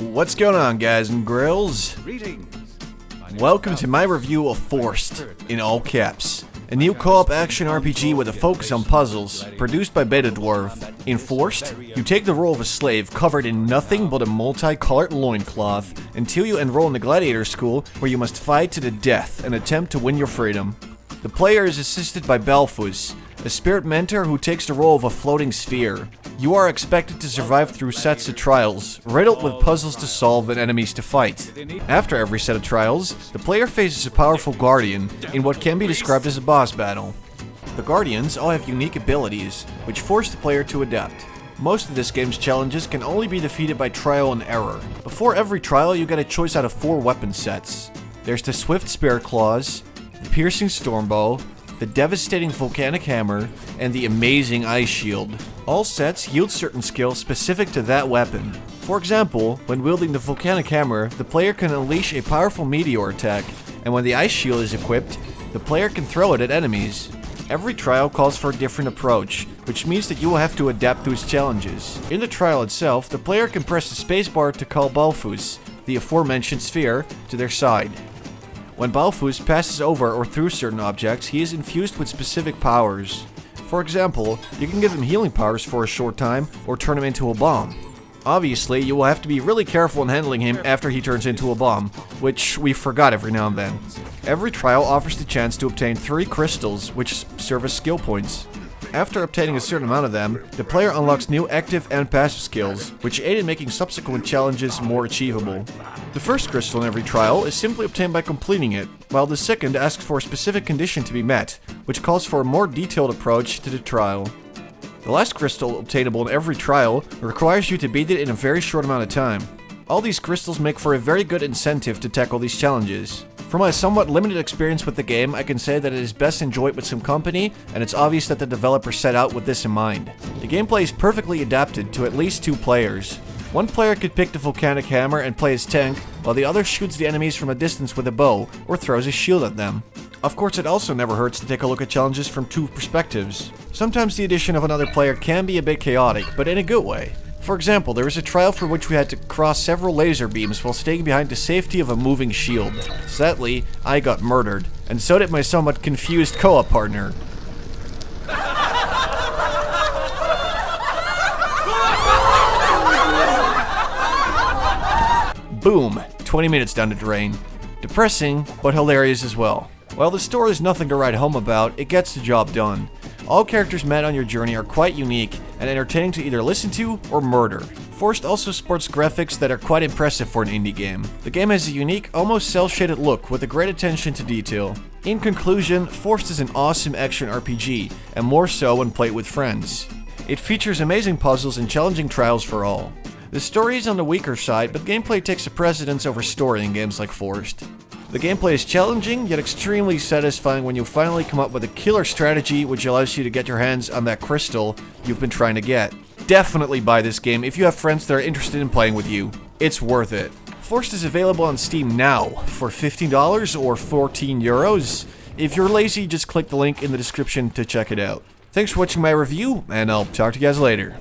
What's going on, guys and grills? Greetings. Welcome to my review of Forced, in all caps. A new co-op action RPG with a focus on puzzles, produced by BetaDwarf. In Forced, you take the role of a slave covered in nothing but a multicolored loincloth until you enroll in the gladiator school where you must fight to the death and attempt to win your freedom. The player is assisted by Balfus, a spirit mentor who takes the role of a floating sphere. You are expected to survive through sets of trials, riddled with puzzles to solve and enemies to fight. After every set of trials, the player faces a powerful guardian in what can be described as a boss battle. The guardians all have unique abilities, which force the player to adapt. Most of this game's challenges can only be defeated by trial and error. Before every trial, you get a choice out of 4 weapon sets. There's the Swift Spirit Claws, the Piercing Stormbow, the Devastating Volcanic Hammer, and the Amazing Ice Shield. All sets yield certain skills specific to that weapon. For example, when wielding the Volcanic Hammer, the player can unleash a powerful meteor attack, and when the Ice Shield is equipped, the player can throw it at enemies. Every trial calls for a different approach, which means that you will have to adapt to its challenges. In the trial itself, the player can press the spacebar to call Balfus, the aforementioned sphere, to their side. When Balfus passes over or through certain objects, he is infused with specific powers. For example, you can give him healing powers for a short time, or turn him into a bomb. Obviously, you will have to be really careful in handling him after he turns into a bomb, which we forgot every now and then. Every trial offers the chance to obtain 3 crystals, which serve as skill points. After obtaining a certain amount of them, the player unlocks new active and passive skills, which aid in making subsequent challenges more achievable. The first crystal in every trial is simply obtained by completing it, while the second asks for a specific condition to be met, which calls for a more detailed approach to the trial. The last crystal obtainable in every trial requires you to beat it in a very short amount of time. All these crystals make for a very good incentive to tackle these challenges. From my somewhat limited experience with the game, I can say that it is best enjoyed with some company, and it's obvious that the developer set out with this in mind. The gameplay is perfectly adapted to at least 2 players. One player could pick the Volcanic Hammer and play as tank, while the other shoots the enemies from a distance with a bow, or throws a shield at them. Of course, it also never hurts to take a look at challenges from 2 perspectives. Sometimes the addition of another player can be a bit chaotic, but in a good way. For example, there was a trial for which we had to cross several laser beams while staying behind the safety of a moving shield. Sadly, I got murdered, and so did my somewhat confused co-op partner. Boom! 20 minutes down the drain. Depressing, but hilarious as well. While the story is nothing to write home about, it gets the job done. All characters met on your journey are quite unique and entertaining to either listen to or murder. Forced also sports graphics that are quite impressive for an indie game. The game has a unique, almost cel-shaded look with a great attention to detail. In conclusion, Forced is an awesome action RPG, and more so when played with friends. It features amazing puzzles and challenging trials for all. The story is on the weaker side, but gameplay takes a precedence over story in games like Forced. The gameplay is challenging, yet extremely satisfying when you finally come up with a killer strategy which allows you to get your hands on that crystal you've been trying to get. Definitely buy this game if you have friends that are interested in playing with you. It's worth it. Forced is available on Steam now for $15 or 14 euros. If you're lazy, just click the link in the description to check it out. Thanks for watching my review, and I'll talk to you guys later.